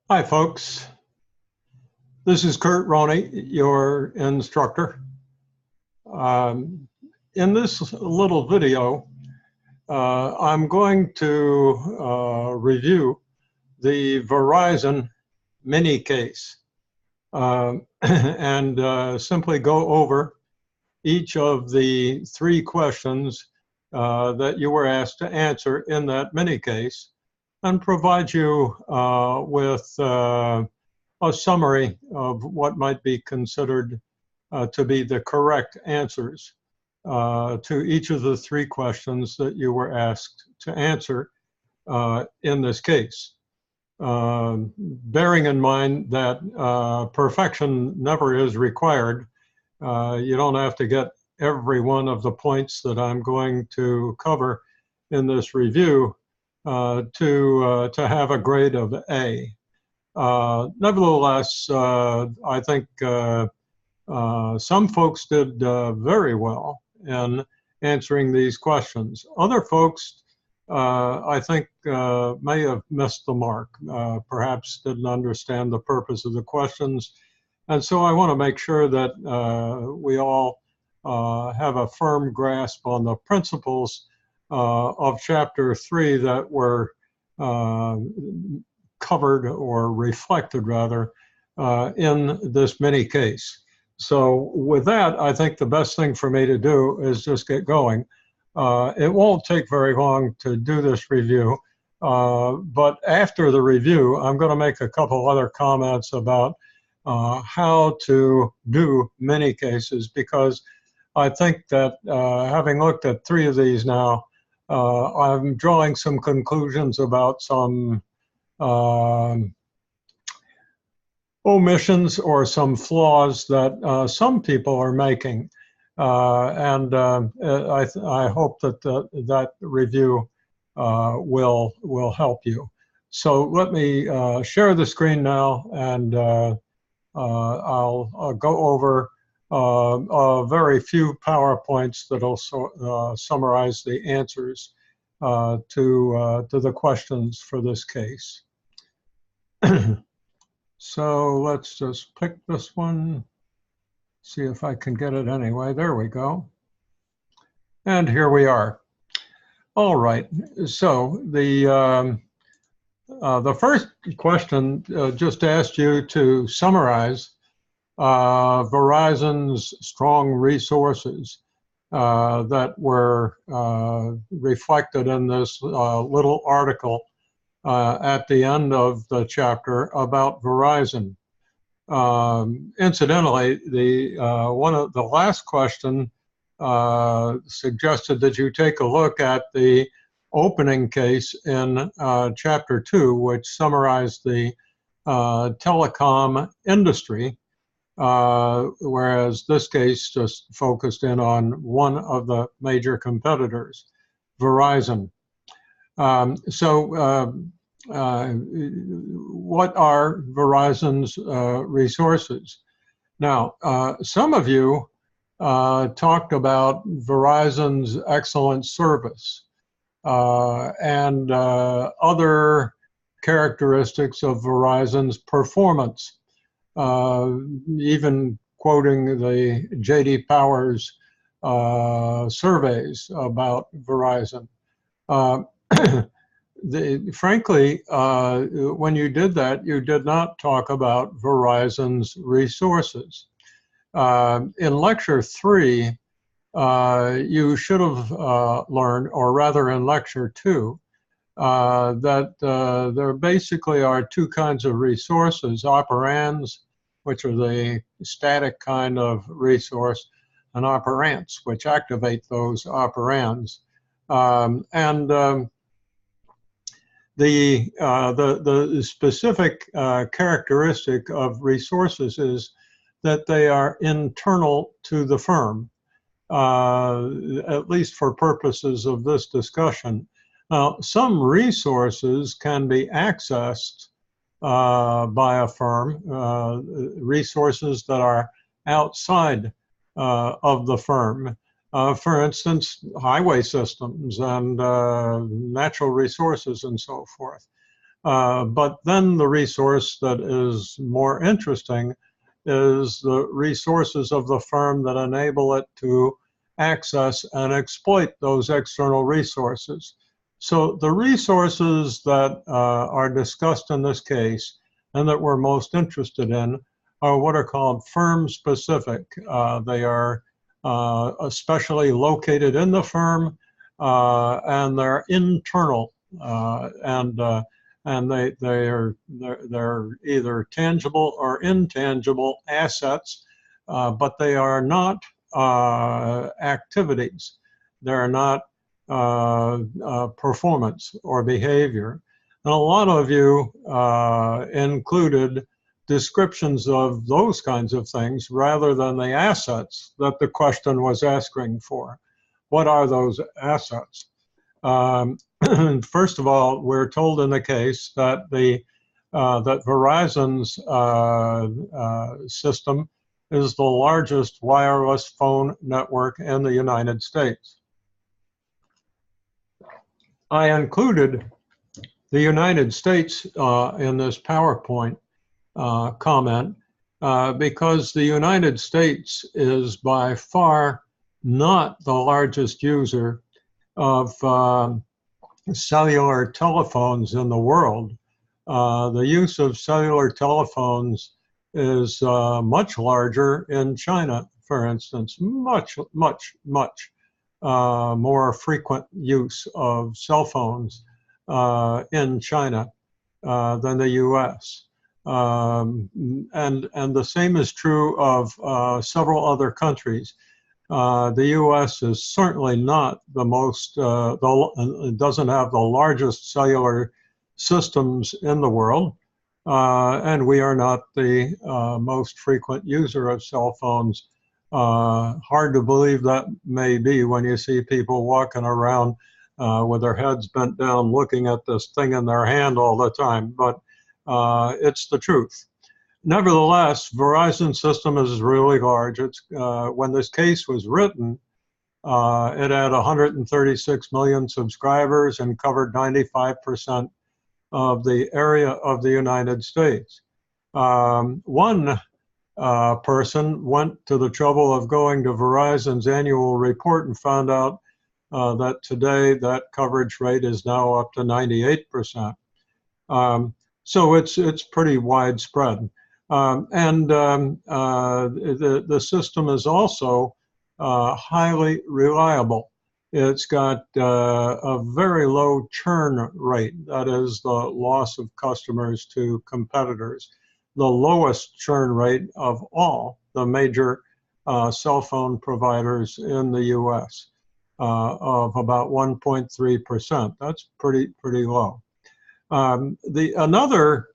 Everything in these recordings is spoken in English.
Hi, folks. This is Kurt Roney, your instructor. Um, in this little video, I'm going to review the Verizon mini case and simply go over each of the three questions that you were asked to answer in that mini case and provide you with a summary of what might be considered to be the correct answers to each of the three questions that you were asked to answer in this case. Bearing in mind that perfection never is required, you don't have to get every one of the points that I'm going to cover in this review to have a grade of A. Nevertheless, I think some folks did very well in answering these questions. Other folks, I think, may have missed the mark, perhaps didn't understand the purpose of the questions. And so I want to make sure that we all have a firm grasp on the principles of Chapter 3 that were covered or reflected rather in this mini case. So with that, I think the best thing for me to do is just get going. It won't take very long to do this review, but after the review, I'm going to make a couple other comments about how to do mini cases, because I think that having looked at three of these now, I'm drawing some conclusions about some omissions or some flaws that some people are making. I hope that that review will help you. So let me share the screen now, and I'll go over a very few PowerPoints that'll summarize the answers to the questions for this case. So let's just pick this one, see if I can get it anyway. There we go. And here we are. All right, so the first question just asked you to summarize Verizon's strong resources that were reflected in this little article at the end of the chapter about Verizon. Incidentally, one of the last question suggested that you take a look at the opening case in Chapter 2, which summarized the telecom industry, whereas this case just focused in on one of the major competitors, Verizon. What are Verizon's resources? Now, some of you talked about Verizon's excellent service and other characteristics of Verizon's performance, even quoting the J.D. Powers surveys about Verizon. Frankly, when you did that, you did not talk about Verizon's resources. In Lecture 3, you should have learned, or rather in Lecture 2, that there basically are two kinds of resources: operands, which are the static kind of resource, and operants, which activate those operands. The specific characteristic of resources is that they are internal to the firm, at least for purposes of this discussion. Now, some resources can be accessed by a firm, resources that are outside of the firm. For instance, highway systems and natural resources and so forth. But then the resource that is more interesting is the resources of the firm that enable it to access and exploit those external resources. So the resources that are discussed in this case and that we're most interested in are what are called firm specific. They are especially located in the firm, and they're internal, and they're either tangible or intangible assets, but they are not activities. They're not performance or behavior. And a lot of you included descriptions of those kinds of things rather than the assets that the question was asking for. What are those assets? First of all, we're told in the case that that Verizon's system is the largest wireless phone network in the United States. I included the United States in this PowerPoint comment because the United States is by far not the largest user of cellular telephones in the world. The use of cellular telephones is much larger in China, for instance, much more frequent use of cell phones in China than the US. And the same is true of several other countries. The US is certainly not the most, doesn't have the largest cellular systems in the world. And we are not the most frequent user of cell phones. Hard to believe that may be when you see people walking around with their heads bent down looking at this thing in their hand all the time, but it's the truth. Nevertheless, Verizon system is really large. It's, when this case was written, it had 136 million subscribers and covered 95% of the area of the United States. One person went to the trouble of going to Verizon's annual report and found out that today that coverage rate is now up to 98%. So it's pretty widespread. The system is also highly reliable. It's got a very low churn rate, that is the loss of customers to competitors, the lowest churn rate of all the major cell phone providers in the US, of about 1.3%. That's pretty low. Another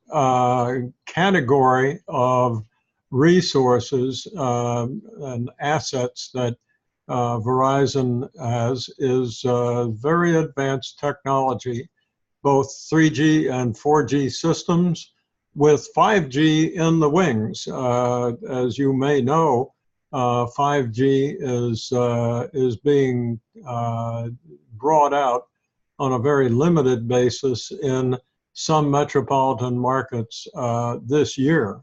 category of resources and assets that Verizon has is very advanced technology, both 3G and 4G systems with 5G in the wings. As you may know, 5G is being brought out on a very limited basis in some metropolitan markets this year.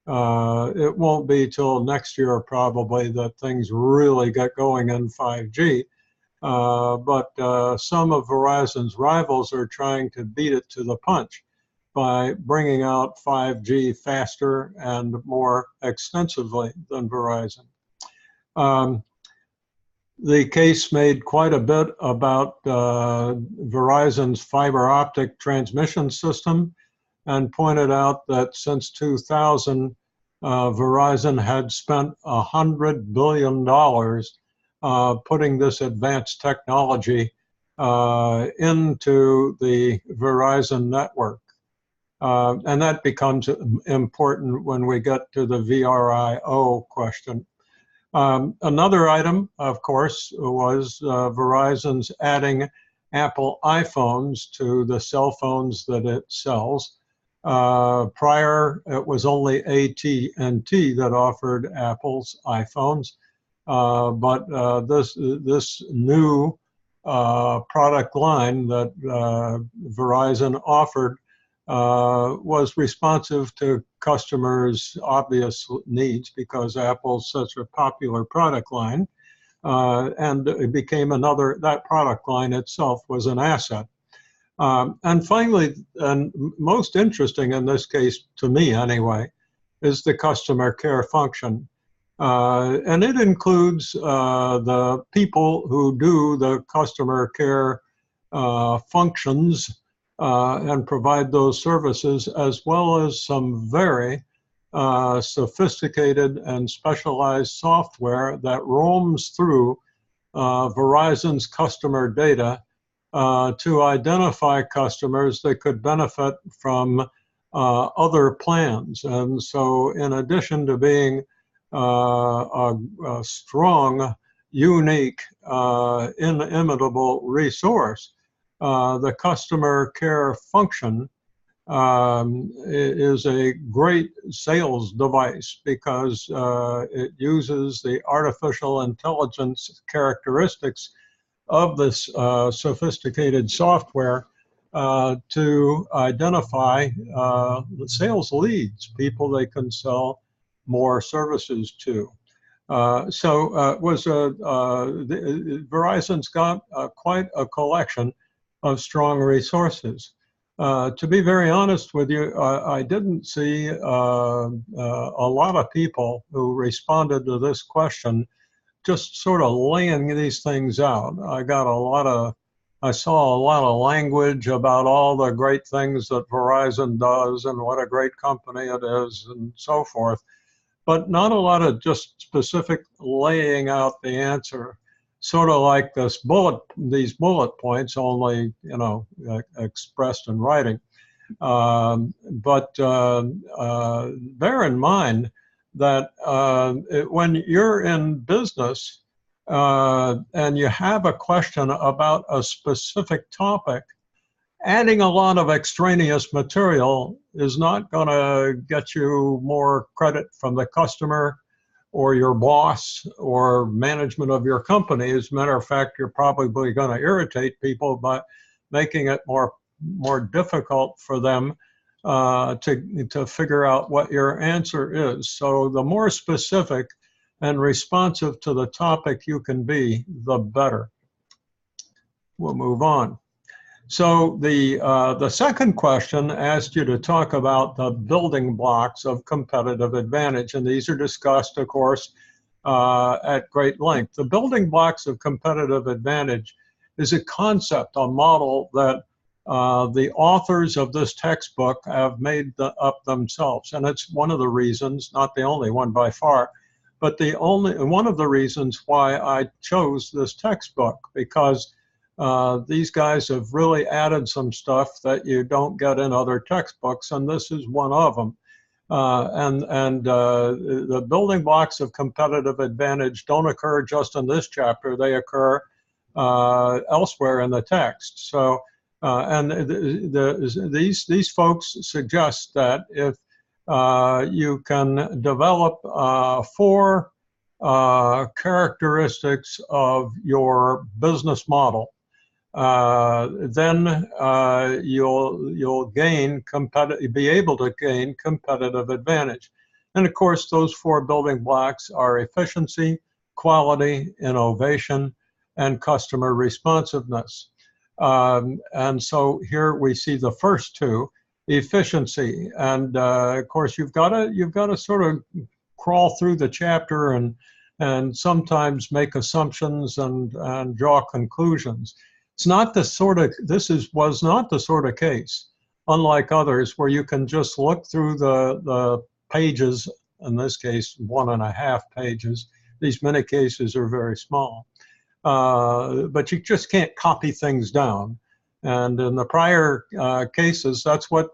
It won't be till next year probably that things really get going in 5G. But some of Verizon's rivals are trying to beat it to the punch by bringing out 5G faster and more extensively than Verizon. The case made quite a bit about Verizon's fiber optic transmission system and pointed out that since 2000, Verizon had spent $100 billion putting this advanced technology into the Verizon network. And that becomes important when we get to the VRIO question. Another item, of course, was Verizon's adding Apple iPhones to the cell phones that it sells. Prior, it was only AT&T that offered Apple's iPhones, but this new product line that Verizon offered was responsive to customers' obvious needs because Apple's such a popular product line. And it became another, that product line itself was an asset. And finally, and most interesting in this case, to me anyway, is the customer care function. And it includes the people who do the customer care functions and provide those services, as well as some very sophisticated and specialized software that roams through Verizon's customer data to identify customers that could benefit from other plans. And so in addition to being a strong, unique, inimitable resource, the customer care function is a great sales device because it uses the artificial intelligence characteristics of this sophisticated software to identify the sales leads, people they can sell more services to. Verizon's got quite a collection of strong resources. To be very honest with you, I didn't see a lot of people who responded to this question just sort of laying these things out. I saw a lot of language about all the great things that Verizon does and what a great company it is and so forth, but not a lot of just specific laying out the answer. Sort of like these bullet points, only expressed in writing. But bear in mind that when you're in business and you have a question about a specific topic, adding a lot of extraneous material is not going to get you more credit from the customer or your boss or management of your company. As a matter of fact, you're probably going to irritate people by making it more difficult for them to figure out what your answer is. So the more specific and responsive to the topic you can be, the better. We'll move on. So the second question asked you to talk about the building blocks of competitive advantage, and these are discussed, of course, at great length. The building blocks of competitive advantage is a concept, a model that the authors of this textbook have made up themselves, and it's one of the reasons, not the only one by far, but one of the reasons why I chose this textbook, because these guys have really added some stuff that you don't get in other textbooks, and this is one of them. The building blocks of competitive advantage don't occur just in this chapter; they occur elsewhere in the text. So, these folks suggest that if you can develop 4 characteristics of your business model, then you'll be able to gain competitive advantage. And of course, those 4 building blocks are efficiency, quality, innovation, and customer responsiveness. And so here we see the first 2, efficiency. And of course, you've got to sort of crawl through the chapter and sometimes make assumptions and draw conclusions. It's not the sort of, was not the sort of case, unlike others, where you can just look through the pages, in this case, 1.5 pages. These many cases are very small. But you just can't copy things down. And in the prior cases, that's what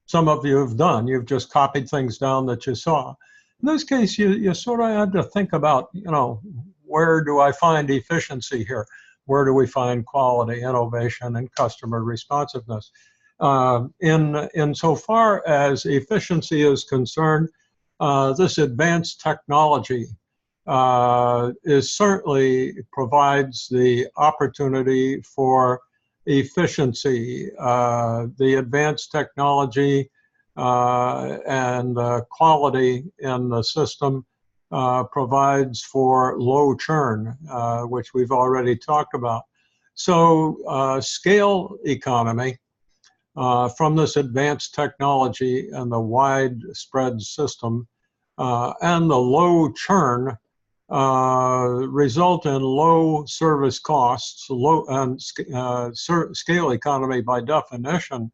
some of you have done. You've just copied things down that you saw. In this case, you sort of had to think about, where do I find efficiency here? Where do we find quality, innovation, and customer responsiveness? Insofar as efficiency is concerned, this advanced technology certainly provides the opportunity for efficiency, the advanced technology, and quality in the system provides for low churn, which we've already talked about. So scale economy from this advanced technology and the widespread system and the low churn result in low service costs. Scale economy by definition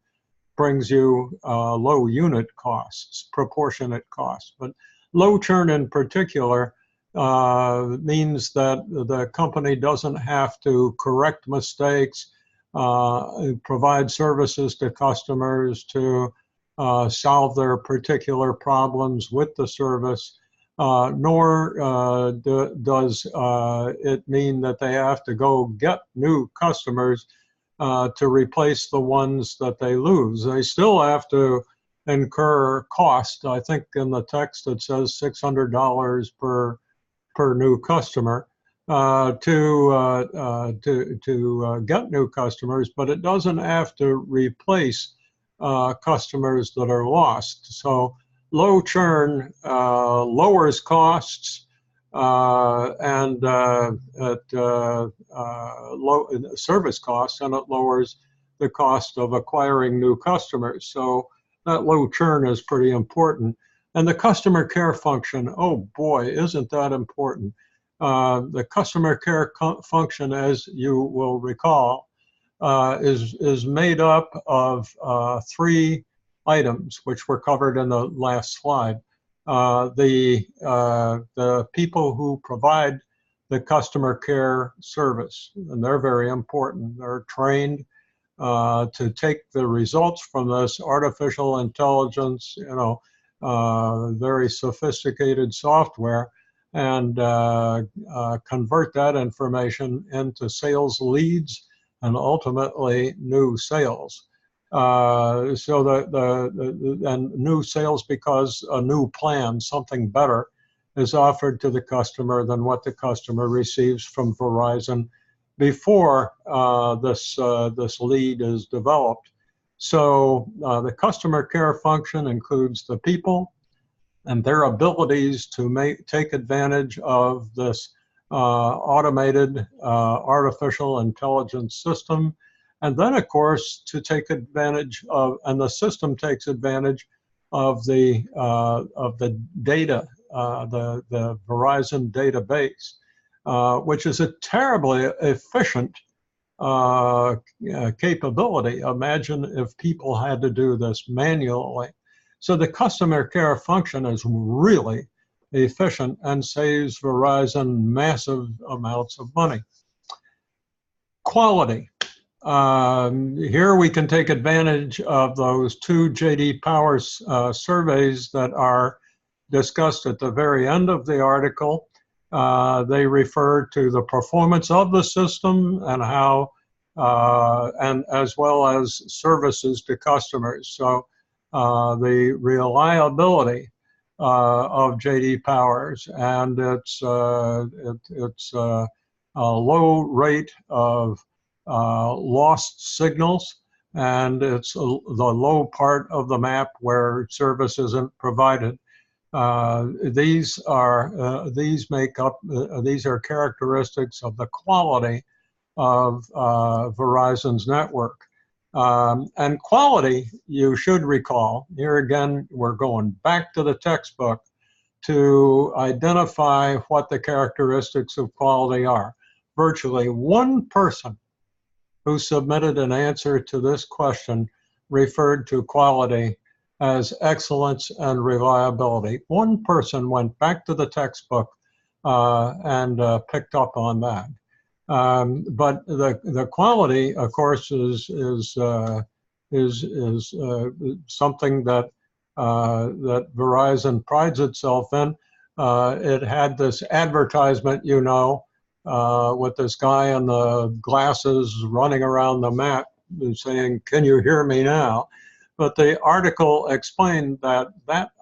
brings you low unit costs, proportionate costs. But low churn in particular means that the company doesn't have to correct mistakes, provide services to customers to solve their particular problems with the service, nor does it mean that they have to go get new customers to replace the ones that they lose. They still have to incur cost. I think in the text it says $600 per new customer to get new customers, but it doesn't have to replace customers that are lost. So low churn lowers costs and it low service costs, and it lowers the cost of acquiring new customers. So that low churn is pretty important. And the customer care function, oh boy, isn't that important. The customer care function, as you will recall, is made up of three items, which were covered in the last slide. The people who provide the customer care service, and they're very important. They're trained to take the results from this artificial intelligence, very sophisticated software, and convert that information into sales leads and ultimately new sales. And new sales because a new plan, something better, is offered to the customer than what the customer receives from Verizon before this lead is developed. So the customer care function includes the people and their abilities to take advantage of this automated artificial intelligence system. And then, of course, to take advantage of, and the system takes advantage of the data, the Verizon database, which is a terribly efficient capability. Imagine if people had to do this manually. So the customer care function is really efficient and saves Verizon massive amounts of money. Quality. Here we can take advantage of those two J.D. Power surveys that are discussed at the very end of the article. They refer to the performance of the system and how, and as well as services to customers. So the reliability of J.D. Powers and its low rate of lost signals, and it's the low part of the map where service isn't provided. These are characteristics of the quality of Verizon's network. And quality, you should recall, here again, we're going back to the textbook to identify what the characteristics of quality are. Virtually one person who submitted an answer to this question referred to quality as excellence and reliability. One person went back to the textbook and picked up on that. But the quality, of course, is something that that Verizon prides itself in. It had this advertisement, with this guy in the glasses running around the map and saying, "Can you hear me now?" But the article explained that that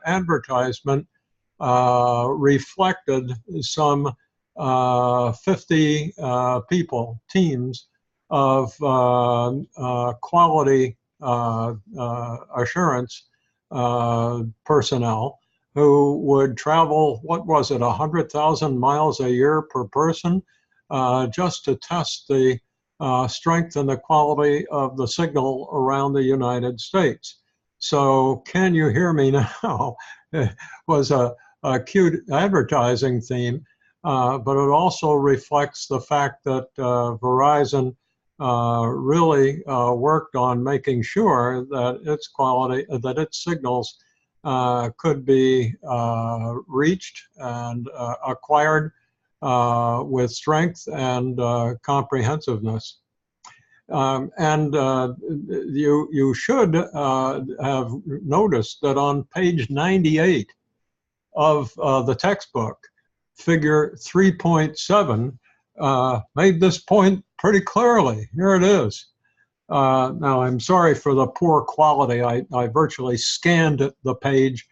advertisement reflected some 50 teams of quality assurance personnel who would travel, what was it, 100,000 miles a year per person, just to test the strength and the quality of the signal around the United States. So, can you hear me now? It was a cute advertising theme, but it also reflects the fact that Verizon really worked on making sure that its quality, that its signals could be reached and acquired with strength and comprehensiveness. You should have noticed that on page 98 of the textbook, figure 3.7 made this point pretty clearly. Here it is. Now, I'm sorry for the poor quality. I virtually scanned the page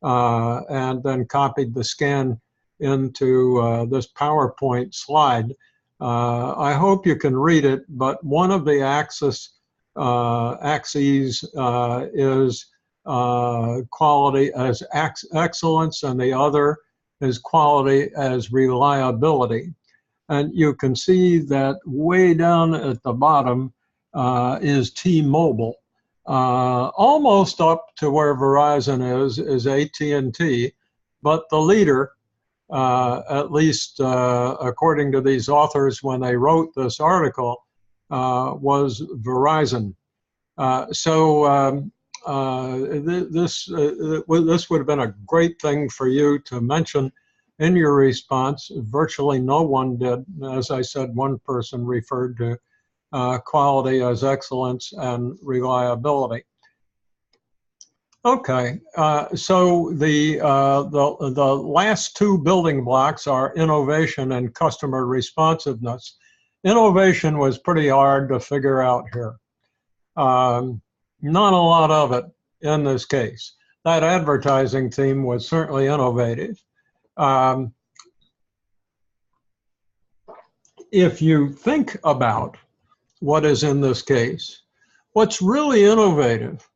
and then copied the scan into this PowerPoint slide. I hope you can read it, but one of the axes is quality as excellence, and the other is quality as reliability. And you can see that way down at the bottom is T-Mobile. Almost up to where Verizon is AT&T, but the leader, at least according to these authors when they wrote this article, was Verizon. This would have been a great thing for you to mention in your response. Virtually no one did. As I said, one person referred to quality as excellence and reliability. Okay, so the last two building blocks are innovation and customer responsiveness. Innovation was pretty hard to figure out here. Not a lot of it in this case. That advertising theme was certainly innovative. If you think about what is in this case, what's really innovative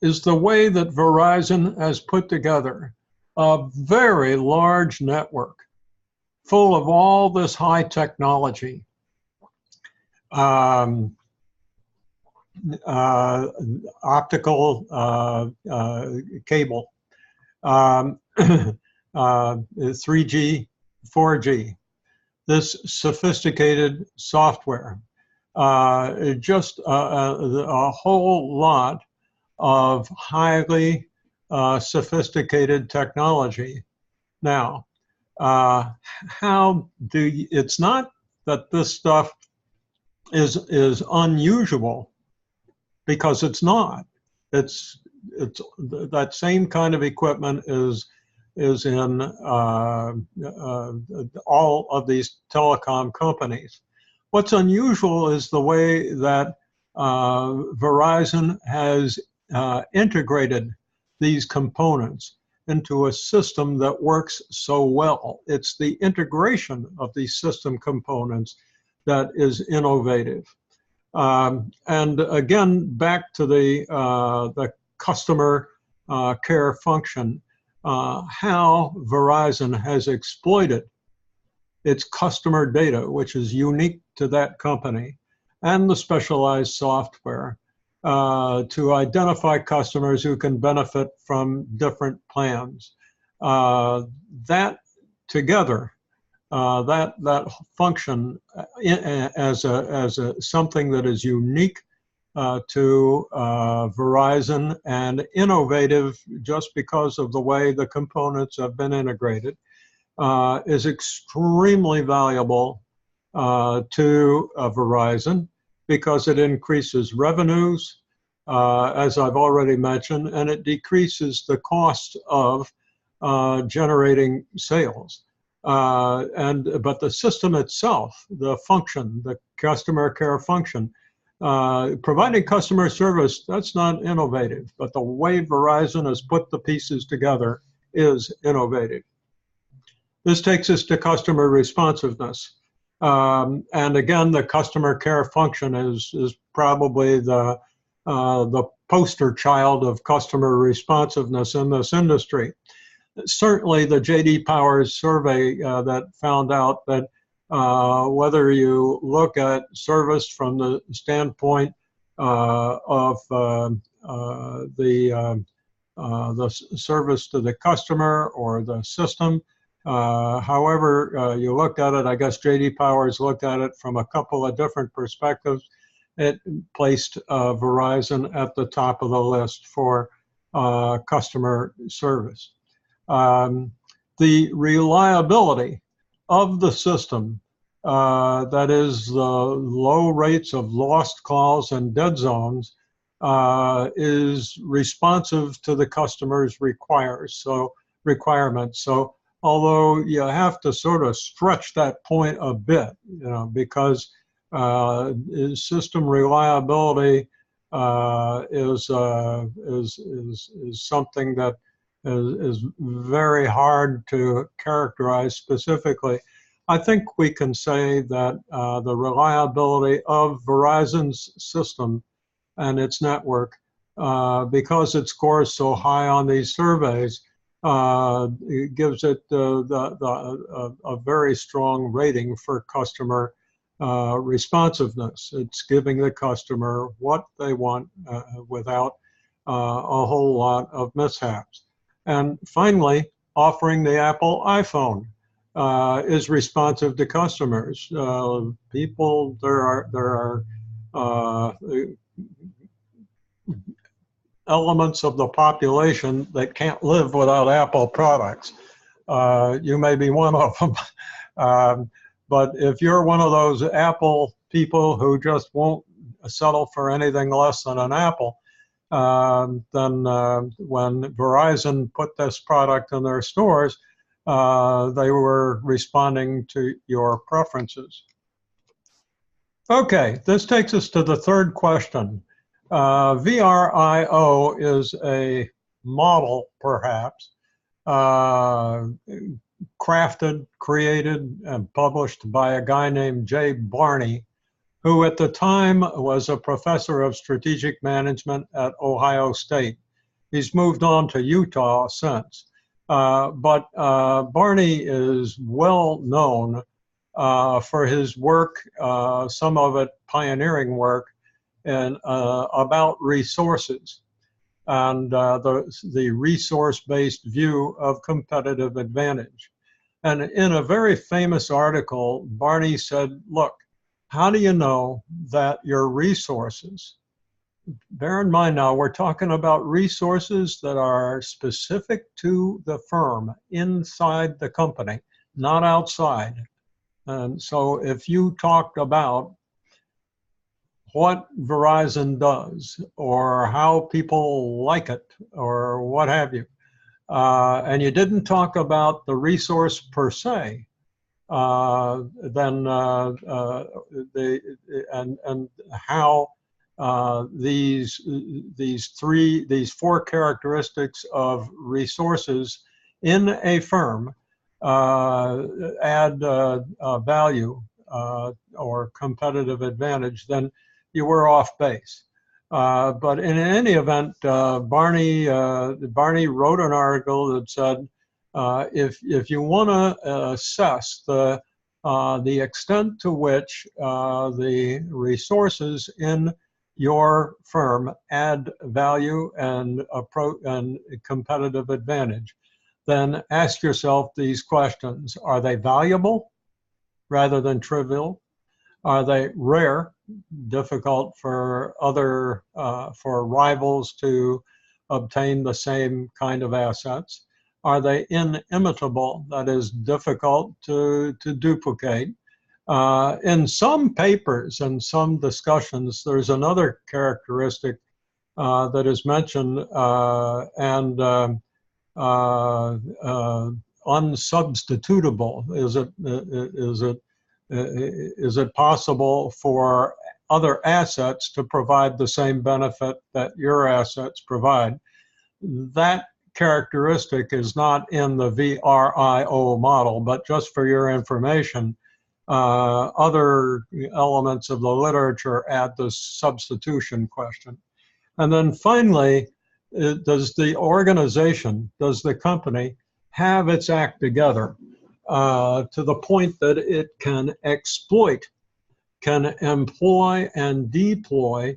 is the way that Verizon has put together a very large network full of all this high technology. Optical cable, 3G, 4G, this sophisticated software, just a whole lot of highly sophisticated technology. Now, it's not that this stuff is unusual, because it's not. It's that same kind of equipment is in all of these telecom companies. What's unusual is the way that Verizon has integrated these components into a system that works so well. It's the integration of these system components that is innovative. And again, back to the customer care function, how Verizon has exploited its customer data, which is unique to that company, and the specialized software to identify customers who can benefit from different plans. That together, that function as something that is unique to Verizon and innovative just because of the way the components have been integrated, is extremely valuable to Verizon because it increases revenues, as I've already mentioned, and it decreases the cost of generating sales. But the system itself, the function, the customer care function, providing customer service, that's not innovative, but the way Verizon has put the pieces together is innovative. This takes us to customer responsiveness. And again, the customer care function is probably the poster child of customer responsiveness in this industry. Certainly, the J.D. Powers survey that found out that whether you look at service from the standpoint of the service to the customer or the system, however you looked at it, I guess J.D. Powers looked at it from a couple of different perspectives. It placed Verizon at the top of the list for customer service. The reliability of the system, that is the low rates of lost calls and dead zones, is responsive to the customer's requirements. So although you have to sort of stretch that point a bit, because system reliability is something that is very hard to characterize specifically. I think we can say that the reliability of Verizon's system and its network, because it scores so high on these surveys, it gives it a very strong rating for customer responsiveness. It's giving the customer what they want without a whole lot of mishaps. And finally, offering the Apple iPhone is responsive to customers. There are elements of the population that can't live without Apple products. You may be one of them. But if you're one of those Apple people who just won't settle for anything less than an Apple, then when Verizon put this product in their stores, they were responding to your preferences. Okay, this takes us to the third question. VRIO is a model, perhaps, crafted, created, and published by a guy named Jay Barney, who at the time was a professor of strategic management at Ohio State. He's moved on to Utah since. But Barney is well known for his work, some of it pioneering work, and about resources and the resource-based view of competitive advantage. And in a very famous article, Barney said, look, how do you know that your resources, bear in mind now, we're talking about resources that are specific to the firm inside the company, not outside. And so if you talked about what Verizon does or how people like it or what have you, and you didn't talk about the resource per se, then how these four characteristics of resources in a firm add value or competitive advantage, then you were off base. But in any event, Barney wrote an article that said, if you want to assess the extent to which the resources in your firm add value and competitive advantage, then ask yourself these questions. Are they valuable rather than trivial? Are they rare, difficult for for rivals to obtain the same kind of assets? Are they inimitable, that is difficult to duplicate? In some papers and some discussions, there's another characteristic that is mentioned, unsubstitutable. Is it possible for other assets to provide the same benefit that your assets provide? That characteristic is not in the VRIO model, but just for your information, Other elements of the literature add this substitution question. And then finally, does the organization, does the company have its act together to the point that it can exploit, can employ and deploy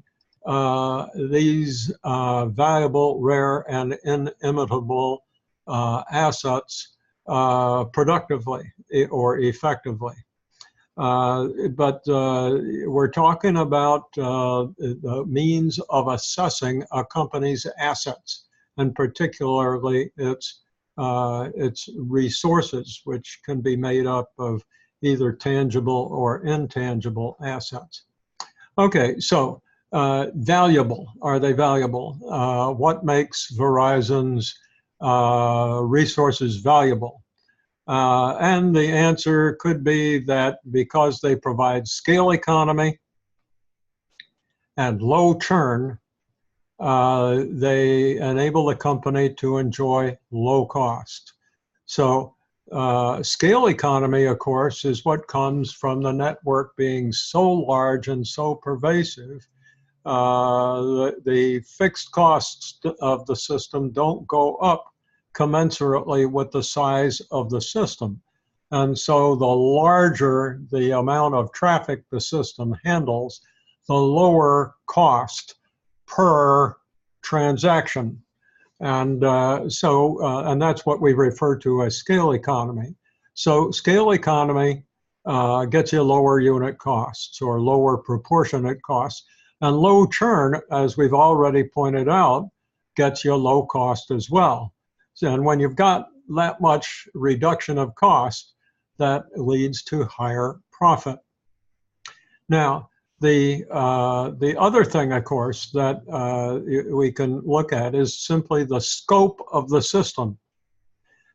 these valuable, rare, and inimitable assets productively or effectively? But we're talking about the means of assessing a company's assets, and particularly its resources, which can be made up of either tangible or intangible assets. Okay, so valuable. Are they valuable? What makes Verizon's resources valuable? And the answer could be that because they provide scale economy and low churn, they enable the company to enjoy low cost. So scale economy, of course, is what comes from the network being so large and so pervasive. The fixed costs of the system don't go up commensurately with the size of the system. And so the larger the amount of traffic the system handles, the lower cost per transaction. And and that's what we refer to as scale economy. So scale economy gets you lower unit costs or lower proportionate costs. And low churn, as we've already pointed out, gets you low cost as well. And when you've got that much reduction of cost, that leads to higher profit. Now, the other thing, of course, that we can look at is simply the scope of the system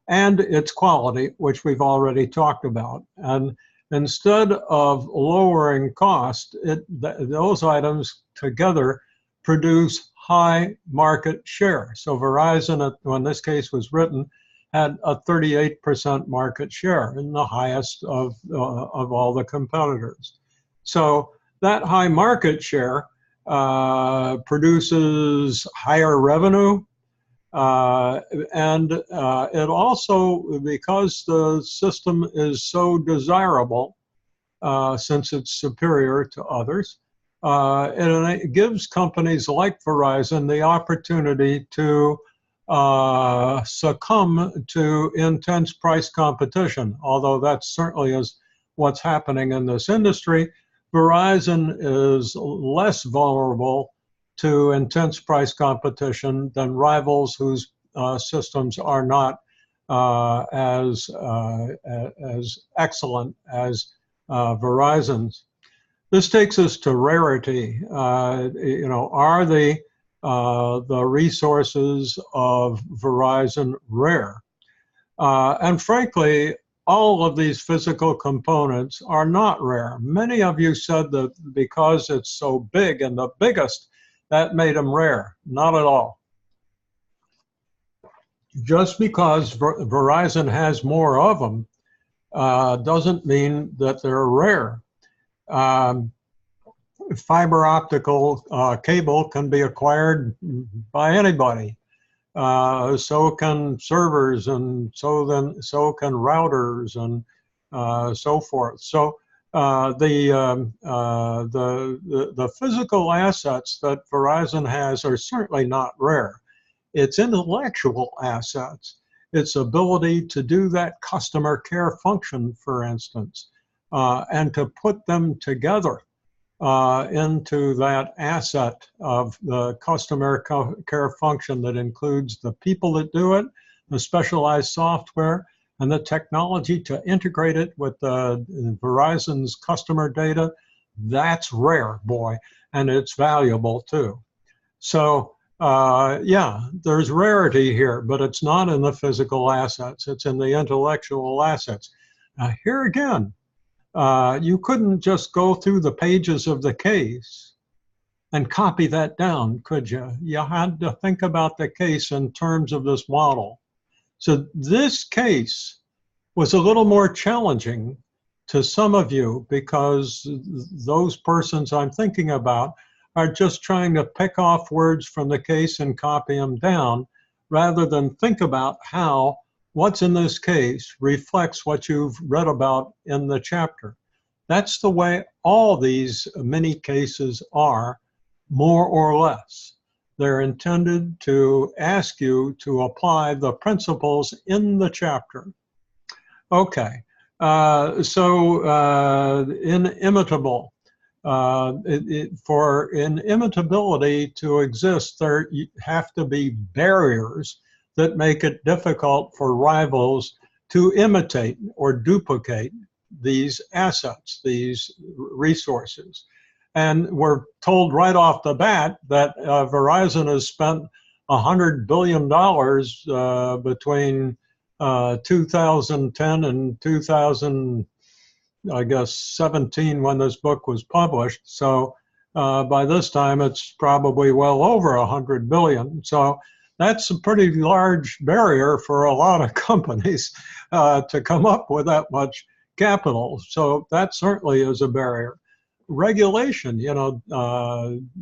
and its quality, which we've already talked about. And instead of lowering cost, those items together produce high market share. So Verizon, when this case was written, had a 38% market share, and the highest of all the competitors. So that high market share produces higher revenue, and it also, because the system is so desirable, since it's superior to others, it gives companies like Verizon the opportunity to succumb to intense price competition, although that certainly is what's happening in this industry. Verizon is less vulnerable to intense price competition than rivals whose systems are not as excellent as Verizon's. This takes us to rarity. Are the resources of Verizon rare? And frankly, all of these physical components are not rare. Many of you said that because it's so big and the biggest, that made them rare. Not at all. Just because Verizon has more of them doesn't mean that they're rare. Fiber optical cable can be acquired by anybody. So can servers, and so can routers, and so forth. So the physical assets that Verizon has are certainly not rare. Its intellectual assets, its ability to do that customer care function, for instance, and to put them together into that asset of the customer care function that includes the people that do it, the specialized software, and the technology to integrate it with Verizon's customer data. That's rare, boy, and it's valuable too. So yeah, there's rarity here, but it's not in the physical assets. It's in the intellectual assets. Now, here again, you couldn't just go through the pages of the case and copy that down, could you? You had to think about the case in terms of this model. So this case was a little more challenging to some of you because those persons I'm thinking about are just trying to pick off words from the case and copy them down rather than think about how what's in this case reflects what you've read about in the chapter. That's the way all these mini cases are, more or less. They're intended to ask you to apply the principles in the chapter. Okay, inimitable. For inimitability to exist, there have to be barriers that make it difficult for rivals to imitate or duplicate these assets, these resources. And we're told right off the bat that Verizon has spent $100 billion between 2010 and 2017 when this book was published. So by this time, it's probably well over 100 billion. So that's a pretty large barrier for a lot of companies to come up with that much capital. So that certainly is a barrier. Regulation,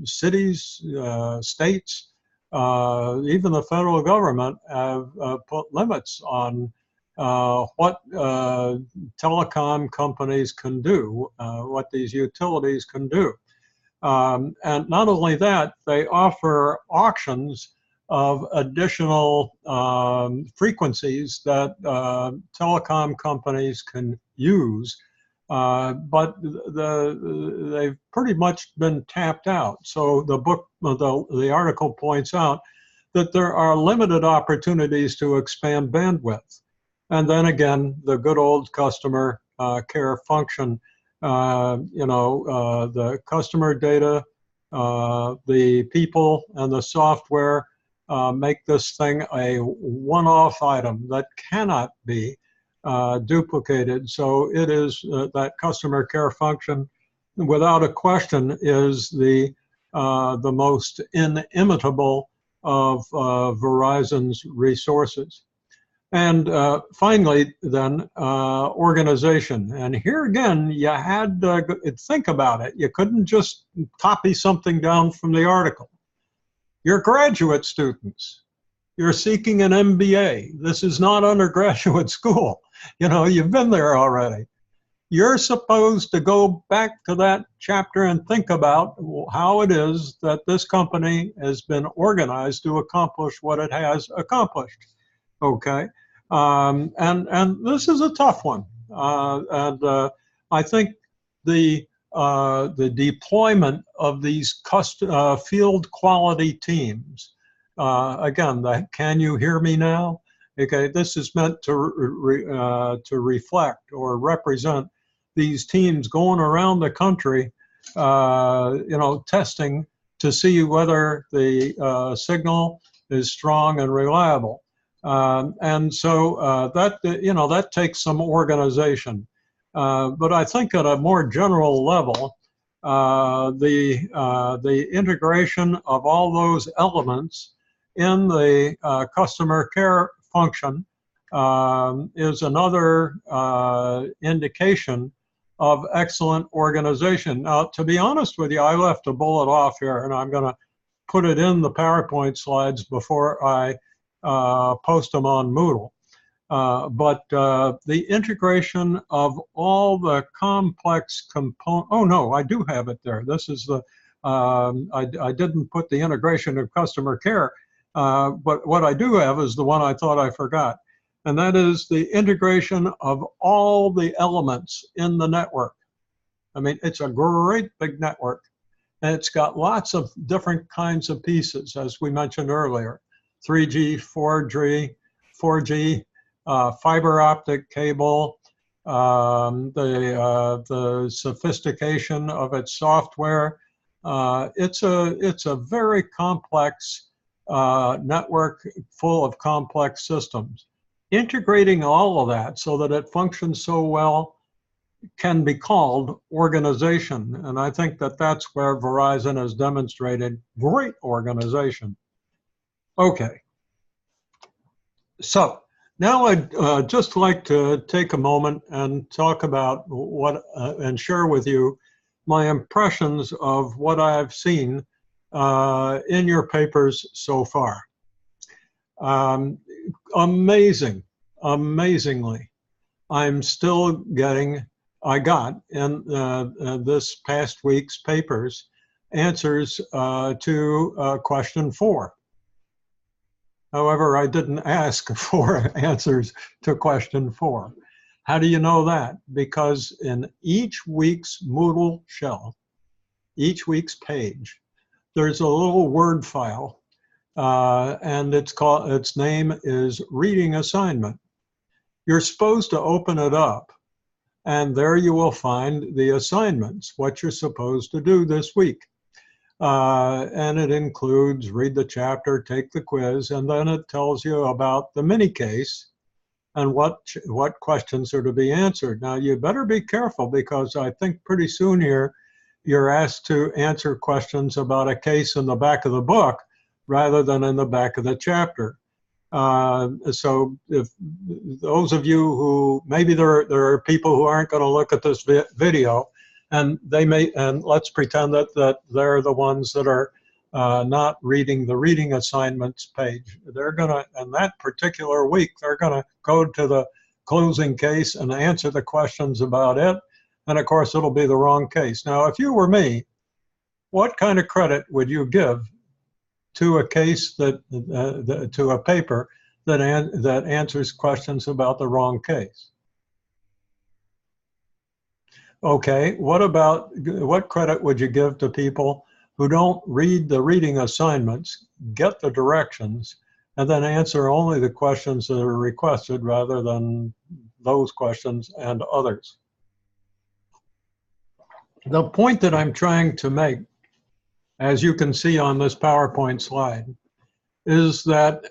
cities, states, even the federal government have put limits on what telecom companies can do, what these utilities can do. And not only that, they offer auctions of additional frequencies that telecom companies can use, but they've pretty much been tapped out. So the book, the article points out that there are limited opportunities to expand bandwidth. And then again, the good old customer care function, the customer data, the people and the software make this thing a one-off item that cannot be duplicated. So it is that customer care function, without a question, is the most inimitable of Verizon's resources. And finally, then, organization. And here again, you had to think about it. You couldn't just copy something down from the article. You're graduate students. You're seeking an MBA. This is not undergraduate school. You've been there already. You're supposed to go back to that chapter and think about how it is that this company has been organized to accomplish what it has accomplished. Okay. And this is a tough one. I think the deployment of these field quality teams, again, can you hear me now? Okay, this is meant to reflect or represent these teams going around the country, testing to see whether the signal is strong and reliable. And so that takes some organization. But I think at a more general level, the integration of all those elements in the customer care function is another indication of excellent organization. Now, to be honest with you, I left a bullet off here, and I'm going to put it in the PowerPoint slides before I post them on Moodle. But the integration of all the complex components, oh no, I do have it there. This is the, I didn't put the integration of customer care, but what I do have is the one I thought I forgot. And that is the integration of all the elements in the network. I mean, it's a great big network, and it's got lots of different kinds of pieces, as we mentioned earlier. 3G, 4G, fiber optic cable, the sophistication of its software. It's a very complex network full of complex systems. Integrating all of that so that it functions so well can be called organization. And I think that that's where Verizon has demonstrated great organization. Okay, so Now I'd just like to take a moment and talk about what and share with you my impressions of what I've seen in your papers so far. Amazing, amazingly, I'm still getting, I got in this past week's papers answers to question 4. However, I didn't ask for answers to question 4. How do you know that? Because in each week's Moodle shell, each week's page, there's a little Word file, and its name is Reading Assignment. You're supposed to open it up, and there you will find the assignments, what you're supposed to do this week. And it includes read the chapter, take the quiz, and then it tells you about the mini case and what questions are to be answered. Now, you better be careful, because I think pretty soon here you're asked to answer questions about a case in the back of the book rather than in the back of the chapter. So if those of you who, maybe there are people who aren't going to look at this video, and they may, and let's pretend that they're the ones that are not reading the reading assignments page. They're going to, in that particular week, they're going to go to the closing case and answer the questions about it. And of course, it'll be the wrong case. Now, if you were me, what kind of credit would you give to a case to a paper that answers questions about the wrong case? Okay, what credit would you give to people who don't read the reading assignments, get the directions, and then answer only the questions that are requested rather than those questions and others? The point that I'm trying to make, as you can see on this PowerPoint slide, is that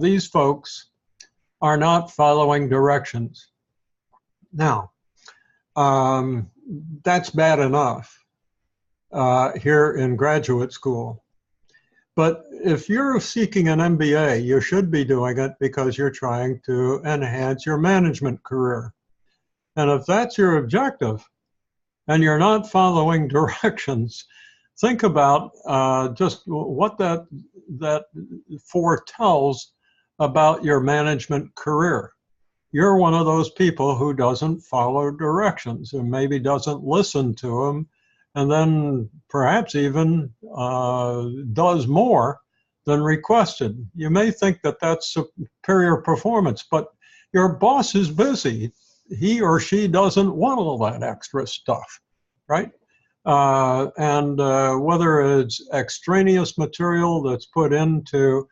these folks are not following directions. Now, that's bad enough here in graduate school. But if you're seeking an MBA, you should be doing it because you're trying to enhance your management career. And if that's your objective and you're not following directions, think about just what that foretells about your management career. You're one of those people who doesn't follow directions and maybe doesn't listen to them, and then perhaps even does more than requested. You may think that that's superior performance, but your boss is busy. He or she doesn't want all that extra stuff, right? And whether it's extraneous material that's put into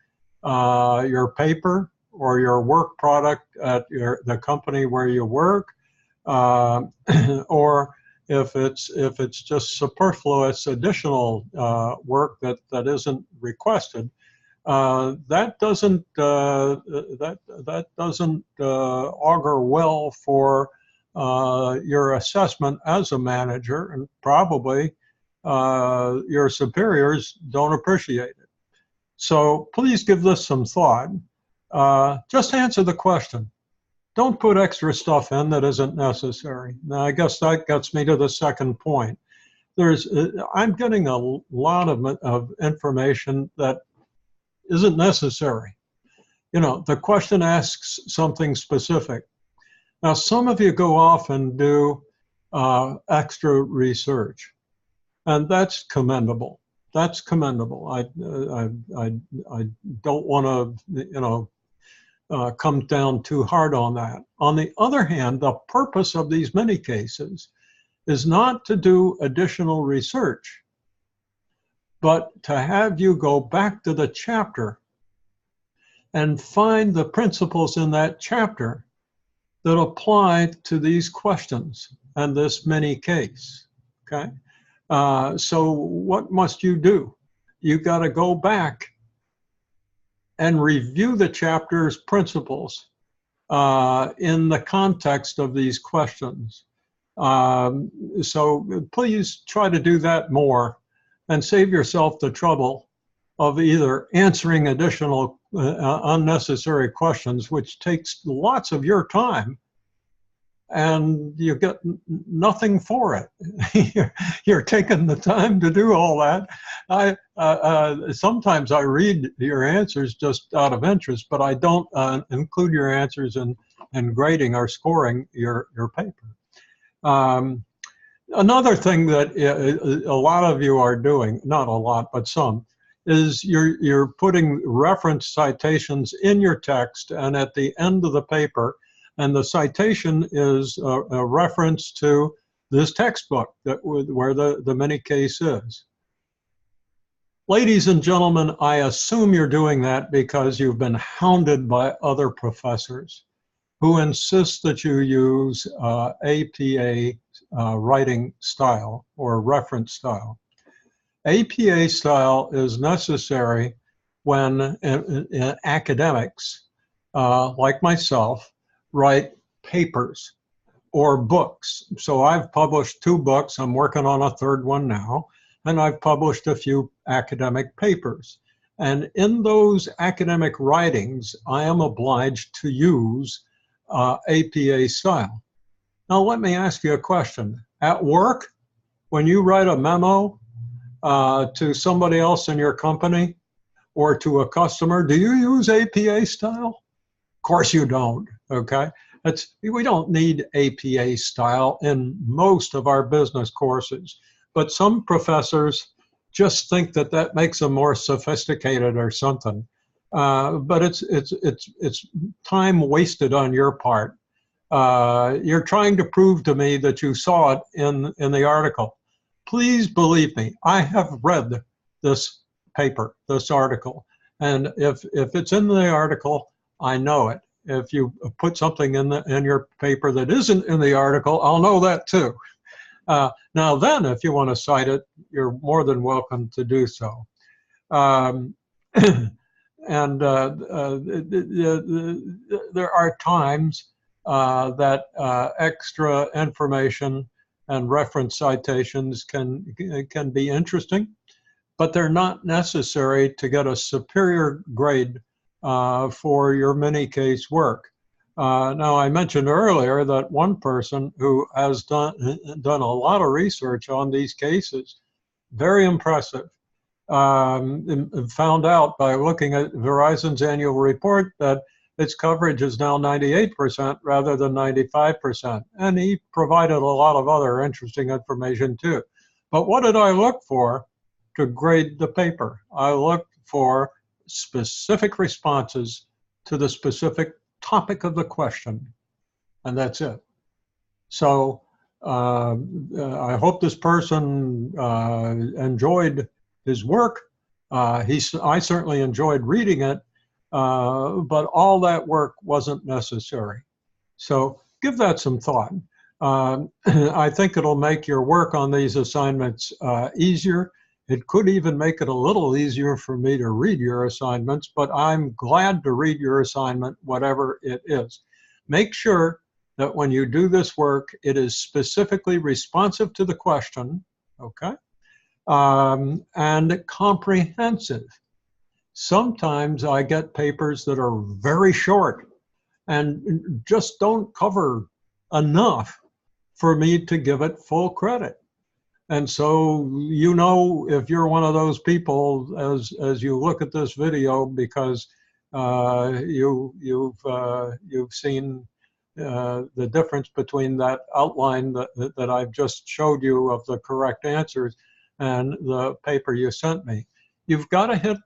your paper or your work product at the company where you work, or if it's just superfluous additional work that isn't requested, that doesn't augur well for your assessment as a manager, and probably your superiors don't appreciate it. So please give this some thought. Just answer the question. Don't put extra stuff in that isn't necessary. Now, I guess that gets me to the second point. I'm getting a lot of information that isn't necessary. You know, the question asks something specific. Now, some of you go off and do extra research, and that's commendable. That's commendable. I don't want to, come down too hard on that. On the other hand, the purpose of these mini cases is not to do additional research, but to have you go back to the chapter and find the principles in that chapter that apply to these questions and this mini case, okay? So what must you do? You got to go back and review the chapter's principles in the context of these questions. So please try to do that more and save yourself the trouble of either answering additional unnecessary questions, which takes lots of your time, and you get nothing for it. You're taking the time to do all that. Sometimes I read your answers just out of interest, but I don't include your answers in grading or scoring your paper. Another thing that a lot of you are doing, not a lot, but some, is you're putting reference citations in your text and at the end of the paper, and the citation is a reference to this textbook where the mini case is. Ladies and gentlemen, I assume you're doing that because you've been hounded by other professors who insist that you use APA writing style or reference style. APA style is necessary when academics, like myself, write papers or books. So I've published 2 books, I'm working on a 3rd one now, and I've published a few academic papers. And in those academic writings, I am obliged to use APA style. Now let me ask you a question. At work, when you write a memo to somebody else in your company or to a customer, do you use APA style? Of course you don't, okay? We don't need APA style in most of our business courses, but some professors just think that that makes them more sophisticated or something. But it's time wasted on your part. You're trying to prove to me that you saw it in the article. Please believe me, I have read this paper, this article, and if it's in the article, I know it. If you put something in your paper that isn't in the article, I'll know that too. Now then, if you want to cite it, you're more than welcome to do so. And there are times that extra information and reference citations can be interesting, but they're not necessary to get a superior grade for your mini case work. Now, I mentioned earlier that one person who has done a lot of research on these cases, very impressive, found out by looking at Verizon's annual report that its coverage is now 98% rather than 95%. And he provided a lot of other interesting information too. But what did I look for to grade the paper? I looked for specific responses to the specific topic of the question, and that's it. So I hope this person enjoyed his work. I certainly enjoyed reading it, but all that work wasn't necessary. So give that some thought. I think it'll make your work on these assignments easier. It could even make it a little easier for me to read your assignments, but I'm glad to read your assignment, whatever it is. Make sure that when you do this work, it is specifically responsive to the question, okay? And comprehensive. Sometimes I get papers that are very short and just don't cover enough for me to give it full credit. And so, you know, if you're one of those people, as you look at this video, because you've seen the difference between that outline that I've just showed you of the correct answers and the paper you sent me, you've got to hit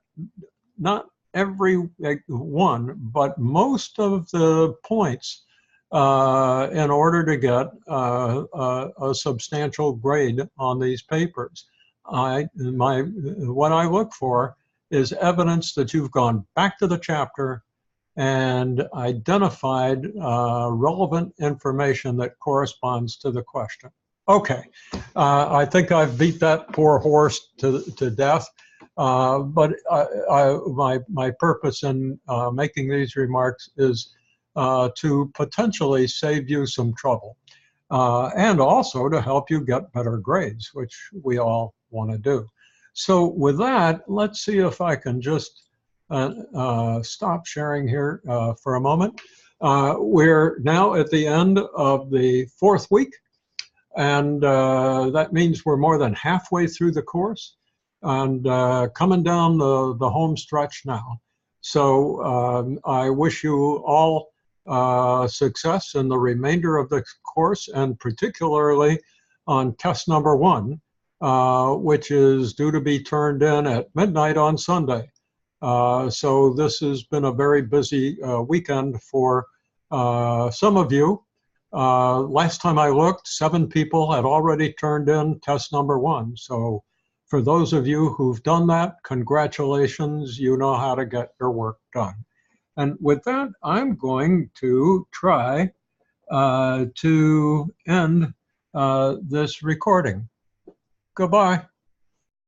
not every one, but most of the points in order to get a substantial grade on these papers. What I look for is evidence that you've gone back to the chapter and identified relevant information that corresponds to the question. Okay, I think I've beat that poor horse to death, but my purpose in making these remarks is to potentially save you some trouble, and also to help you get better grades, which we all want to do. So with that, let's see if I can just stop sharing here for a moment. We're now at the end of the 4th week, and that means we're more than halfway through the course and coming down the home stretch now. So I wish you all success in the remainder of the course, and particularly on test number 1, which is due to be turned in at midnight on Sunday. So this has been a very busy weekend for some of you. Last time I looked, 7 people had already turned in test number 1. So for those of you who've done that, congratulations, you know how to get your work done. And with that, I'm going to try to end this recording. Goodbye.